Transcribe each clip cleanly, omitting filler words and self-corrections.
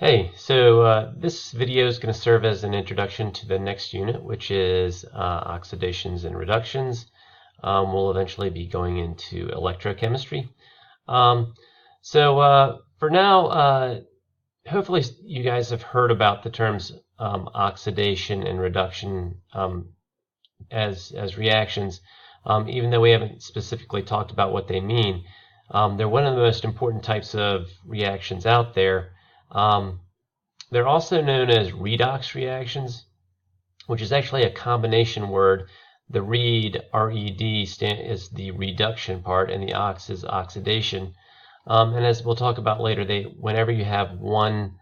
Hey, so this video is going to serve as an introduction to the next unit, which is oxidations and reductions. We'll eventually be going into electrochemistry. For now, hopefully you guys have heard about the terms oxidation and reduction as reactions, even though we haven't specifically talked about what they mean. They're one of the most important types of reactions out there. They're also known as redox reactions, which is actually a combination word. The read, R-E-D, is the reduction part, and the ox is oxidation. And as we'll talk about later, whenever you have one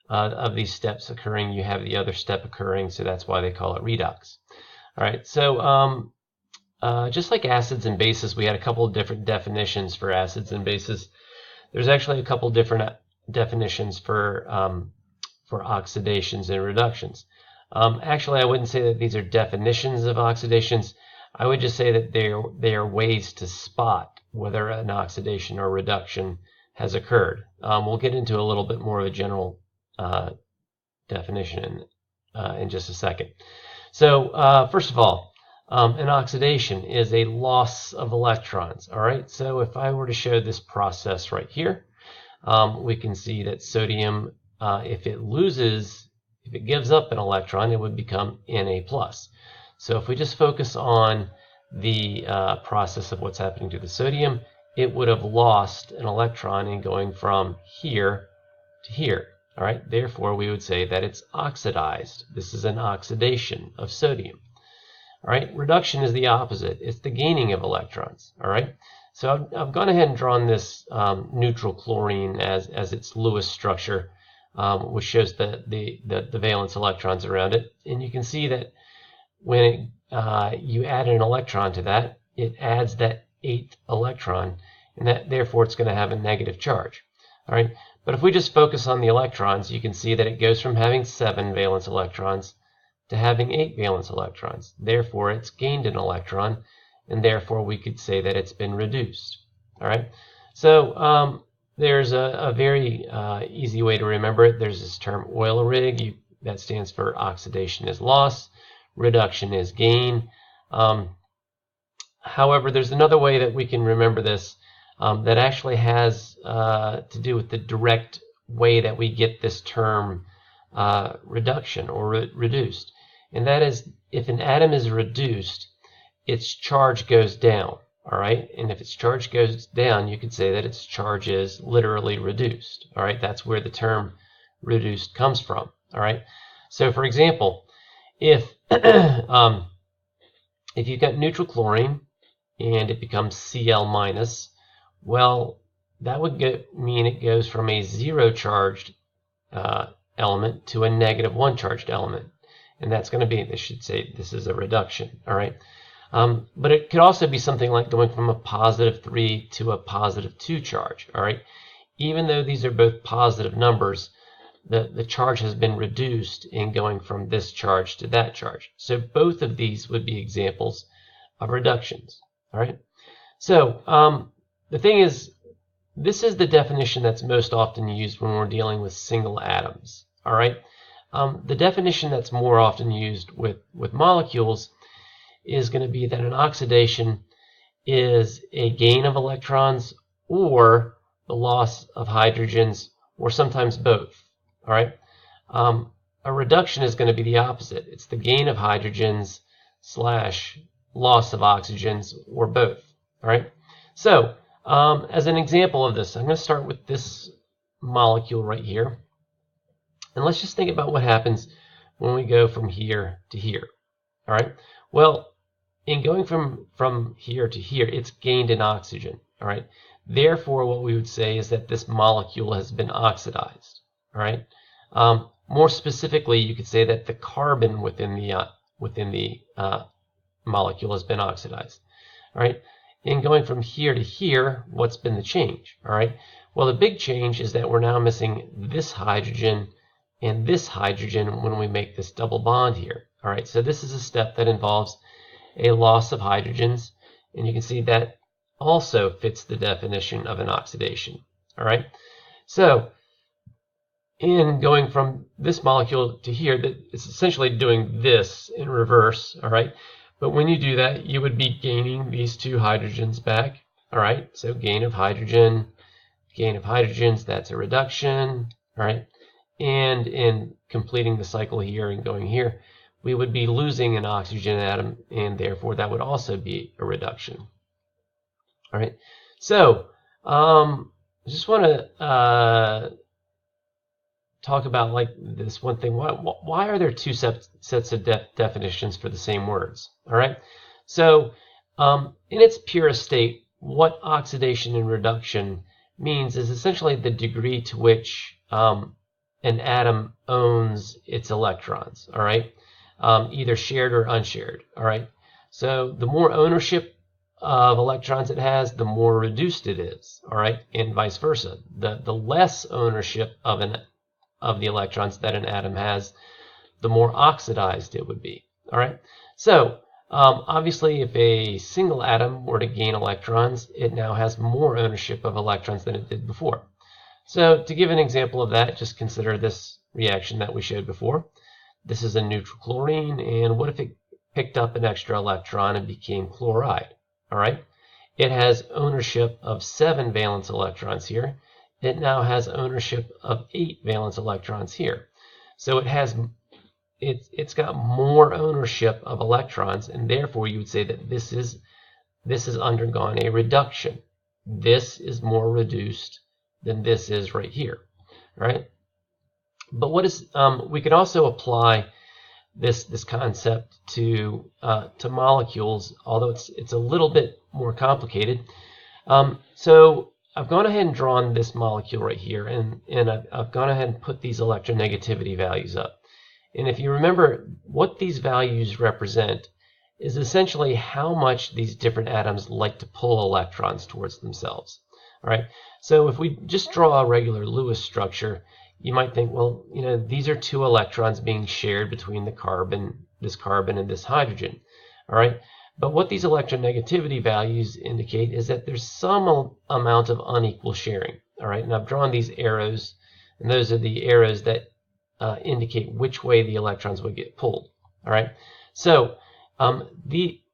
of these steps occurring, you have the other step occurring, so that's why they call it redox. All right, so just like acids and bases, we had a couple of different definitions for acids and bases. There's actually a couple different definitions for oxidations and reductions. Actually, I wouldn't say that these are definitions of oxidations. I would just say that they are ways to spot whether an oxidation or reduction has occurred. We'll get into a little bit more of a general definition in just a second. So first of all, an oxidation is a loss of electrons. All right. So if I were to show this process right here, we can see that sodium, if it gives up an electron, it would become Na+. So if we just focus on the process of what's happening to the sodium, it would have lost an electron in going from here to here. All right. Therefore, we would say that it's oxidized. This is an oxidation of sodium. All right. Reduction is the opposite. It's the gaining of electrons. All right. So I've gone ahead and drawn this neutral chlorine as its Lewis structure, which shows the valence electrons around it. And you can see that when you add an electron to that, it adds that 8th electron, and that therefore it's going to have a negative charge. All right. But if we just focus on the electrons, you can see that it goes from having 7 valence electrons to having 8 valence electrons. Therefore, it's gained an electron, and therefore we could say that it's been reduced. All right. So there's a very easy way to remember it. There's this term oil rig. That stands for oxidation is loss, reduction is gain. However, there's another way that we can remember this that actually has to do with the direct way that we get this term reduction or reduced. And that is, if an atom is reduced, its charge goes down. All right. And if its charge goes down, you could say that its charge is literally reduced. All right. That's where the term reduced comes from. All right. So for example, if you've got neutral chlorine and it becomes Cl minus, well, that would mean it goes from a 0 charged element to a -1 charged element. And that's going to be, this should say this is a reduction. All right. But it could also be something like going from a +3 to a +2 charge. All right. Even though these are both positive numbers, the charge has been reduced in going from this charge to that charge. So both of these would be examples of reductions. All right. So the thing is, this is the definition that's most often used when we're dealing with single atoms. All right. The definition that's more often used with molecules is going to be that an oxidation is a gain of electrons or the loss of hydrogens, or sometimes both. All right. A reduction is going to be the opposite. It's the gain of hydrogens / loss of oxygens, or both. All right. So as an example of this, I'm going to start with this molecule right here. And let's just think about what happens when we go from here to here. All right. Well, in going from here to here, it's gained an oxygen. All right. Therefore, what we would say is that this molecule has been oxidized. All right. More specifically, you could say that the carbon within the molecule has been oxidized. All right. In going from here to here, what's been the change? All right. Well, the big change is that we're now missing this hydrogen and this hydrogen when we make this double bond here. All right. So this is a step that involves a loss of hydrogens, and you can see that also fits the definition of an oxidation. All right. So And going from this molecule to here, that it's essentially doing this in reverse, all right? But when you do that, you would be gaining these two hydrogens back, all right? So gain of hydrogens, that's a reduction, all right? And in completing the cycle here and going here, we would be losing an oxygen atom, and therefore that would also be a reduction, all right? So I just want to talk about like this one thing. Why are there two sets of definitions for the same words? All right. So in its purest state, what oxidation and reduction means is essentially the degree to which an atom owns its electrons. All right. Either shared or unshared. All right. So the more ownership of electrons it has, the more reduced it is. All right. And vice versa. The less ownership of the electrons that an atom has, the more oxidized it would be. All right. So obviously, if a single atom were to gain electrons, it now has more ownership of electrons than it did before. So to give an example of that, just consider this reaction that we showed before. This is a neutral chlorine, and what if it picked up an extra electron and became chloride? All right. It has ownership of 7 valence electrons here. It now has ownership of 8 valence electrons here. So it's got more ownership of electrons, and therefore you would say that this has undergone a reduction. This is more reduced than this is right here, right? But what is we can also apply this concept to molecules, although it's a little bit more complicated. So I've gone ahead and drawn this molecule right here, and I've gone ahead and put these electronegativity values up. And if you remember, what these values represent is essentially how much these different atoms like to pull electrons towards themselves. All right. So if we just draw a regular Lewis structure, you might think, well, these are 2 electrons being shared between this carbon and this hydrogen. All right. But what these electronegativity values indicate is that there's some amount of unequal sharing. All right, and I've drawn these arrows, and those are the arrows that indicate which way the electrons would get pulled. All right, so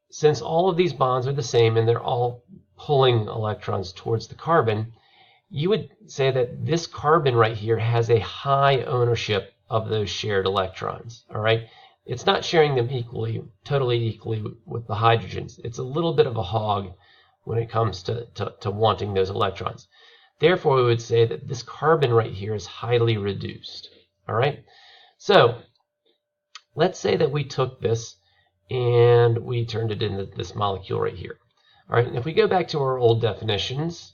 since all of these bonds are the same and they're all pulling electrons towards the carbon, you would say that this carbon right here has a high ownership of those shared electrons. All right. It's not sharing them totally equally with the hydrogens. It's a little bit of a hog when it comes to wanting those electrons. Therefore, we would say that this carbon right here is highly reduced. All right. So let's say that we took this and we turned it into this molecule right here. All right. And if we go back to our old definitions,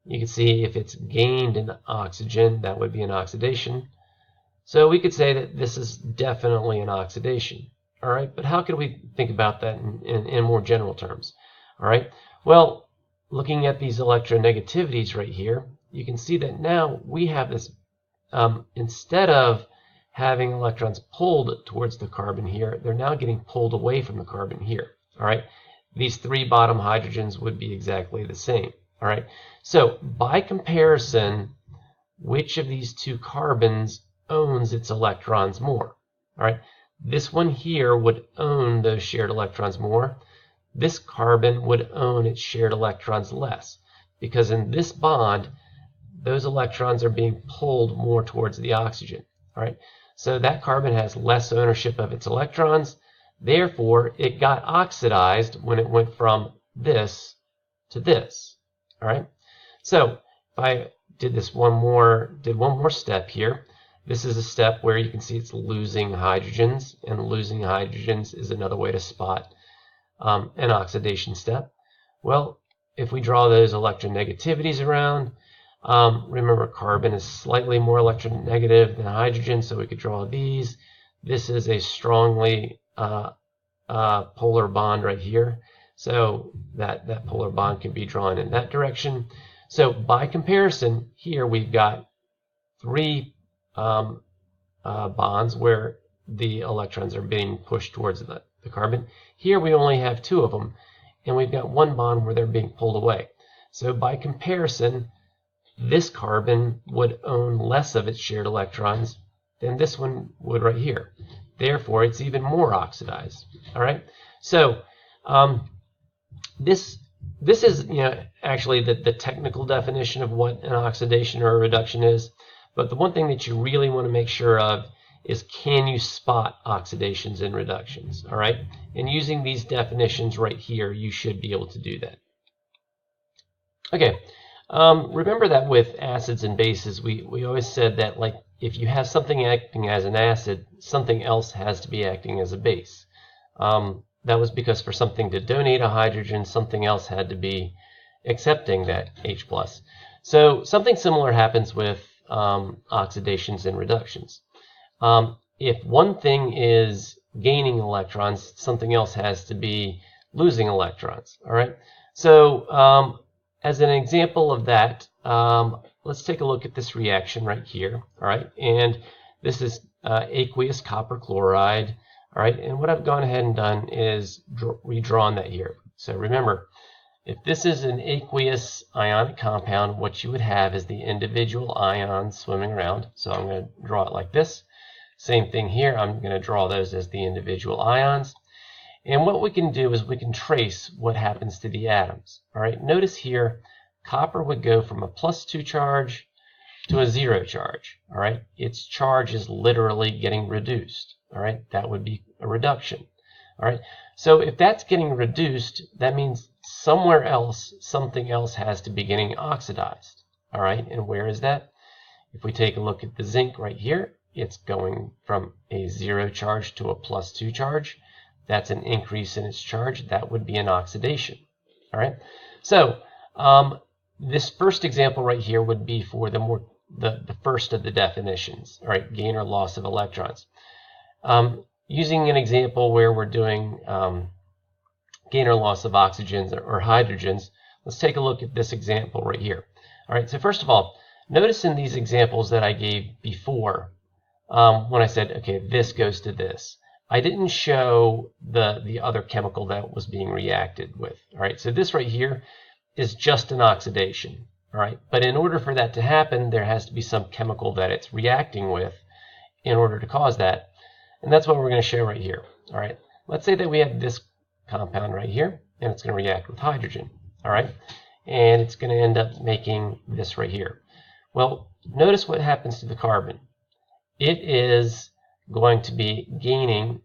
you can see if it's gained an oxygen, that would be an oxidation. So we could say that this is definitely an oxidation. All right, but how could we think about that in more general terms? All right, well, looking at these electronegativities right here, you can see that now we have this, instead of having electrons pulled towards the carbon here, they're now getting pulled away from the carbon here. All right, these 3 bottom hydrogens would be exactly the same. All right, so by comparison, which of these 2 carbons owns its electrons more? All right, this one here would own those shared electrons more. This carbon would own its shared electrons less, because in this bond, those electrons are being pulled more towards the oxygen. All right, so that carbon has less ownership of its electrons. Therefore, it got oxidized when it went from this to this. All right, so if I did one more step here, this is a step where you can see it's losing hydrogens, and losing hydrogens is another way to spot an oxidation step. Well, if we draw those electronegativities around, remember carbon is slightly more electronegative than hydrogen, so we could draw these. This is a strongly polar bond right here, so that polar bond can be drawn in that direction. So by comparison, here we've got 3 bonds where the electrons are being pushed towards the carbon. Here we only have 2 of them, and we've got 1 bond where they're being pulled away. So by comparison, this carbon would own less of its shared electrons than this one would right here. Therefore, it's even more oxidized. All right. So this is actually the technical definition of what an oxidation or a reduction is. But the one thing that you really want to make sure of is, can you spot oxidations and reductions? All right. And using these definitions right here, you should be able to do that. Okay. Remember that with acids and bases, we always said that, like, if you have something acting as an acid, something else has to be acting as a base. That was because for something to donate a hydrogen, something else had to be accepting that H+. So something similar happens with oxidations and reductions. If one thing is gaining electrons, something else has to be losing electrons. All right. So as an example of that, let's take a look at this reaction right here. All right, and this is aqueous copper chloride. All right, and what I've gone ahead and done is redrawn that here. So remember, if this is an aqueous ionic compound, what you would have is the individual ions swimming around. So I'm going to draw it like this. Same thing here. I'm going to draw those as the individual ions. And what we can do is we can trace what happens to the atoms. All right, notice here, copper would go from a +2 charge to a 0 charge. All right, its charge is literally getting reduced. All right, that would be a reduction. All right, so if that's getting reduced, that means somewhere else, something else has to be getting oxidized. All right, and where is that? If we take a look at the zinc right here, it's going from a 0 charge to a +2 charge. That's an increase in its charge. That would be an oxidation. All right. So this first example right here would be for the first of the definitions. All right, gain or loss of electrons. Using an example where we're doing gain or loss of oxygens or hydrogens, let's take a look at this example right here. All right. So first of all, notice in these examples that I gave before, when I said, okay, this goes to this, I didn't show the other chemical that was being reacted with. All right, so this right here is just an oxidation. All right, but in order for that to happen, there has to be some chemical that it's reacting with in order to cause that. And that's what we're going to show right here. All right, let's say that we have this compound right here, and it's going to react with hydrogen. All right, and it's going to end up making this right here. Well, notice what happens to the carbon. It is going to be gaining,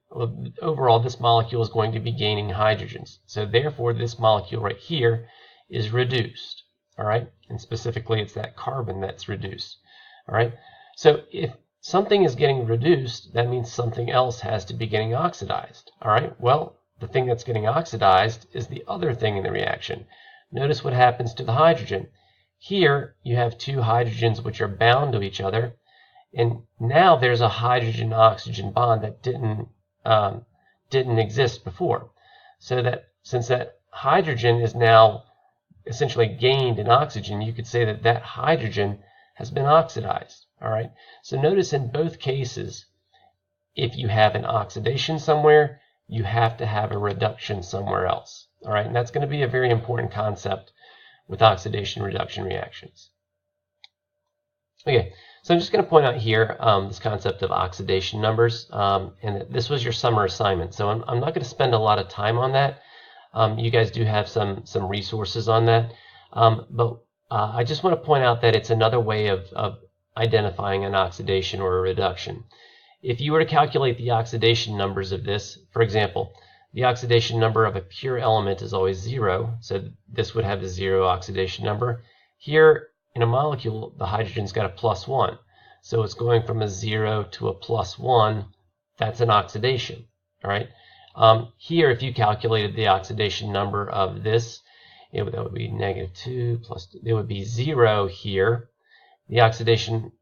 overall this molecule is going to be gaining hydrogens. So therefore this molecule right here is reduced. All right, and specifically it's that carbon that's reduced. All right, so if something is getting reduced, that means something else has to be getting oxidized. All right, well, the thing that's getting oxidized is the other thing in the reaction. Notice what happens to the hydrogen. Here you have two hydrogens which are bound to each other. And now there's a hydrogen-oxygen bond that didn't exist before. So that since that hydrogen is now essentially gained in oxygen, you could say that that hydrogen has been oxidized. All right. So notice in both cases, if you have an oxidation somewhere, you have to have a reduction somewhere else. All right. And that's going to be a very important concept with oxidation-reduction reactions. Okay. So I'm just going to point out here this concept of oxidation numbers, and this was your summer assignment. So I'm not going to spend a lot of time on that. You guys do have some resources on that, but I just want to point out that it's another way of identifying an oxidation or a reduction. If you were to calculate the oxidation numbers of this, for example, the oxidation number of a pure element is always 0, so this would have a 0 oxidation number. Here, in a molecule, the hydrogen's got a +1. So it's going from a 0 to a +1. That's an oxidation. All right. Here, if you calculated the oxidation number of this, that would be -2 plus, it would be 0 here. The oxidation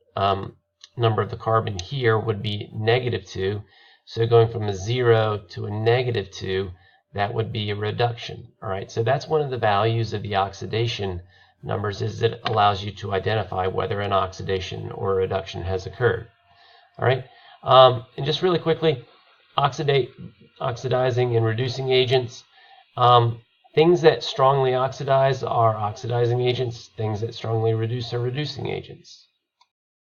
number of the carbon here would be -2. So going from a 0 to a -2, that would be a reduction. All right. So that's one of the values of the oxidation numbers, is that it allows you to identify whether an oxidation or a reduction has occurred. All right, and just really quickly, oxidizing and reducing agents. Things that strongly oxidize are oxidizing agents. Things that strongly reduce are reducing agents.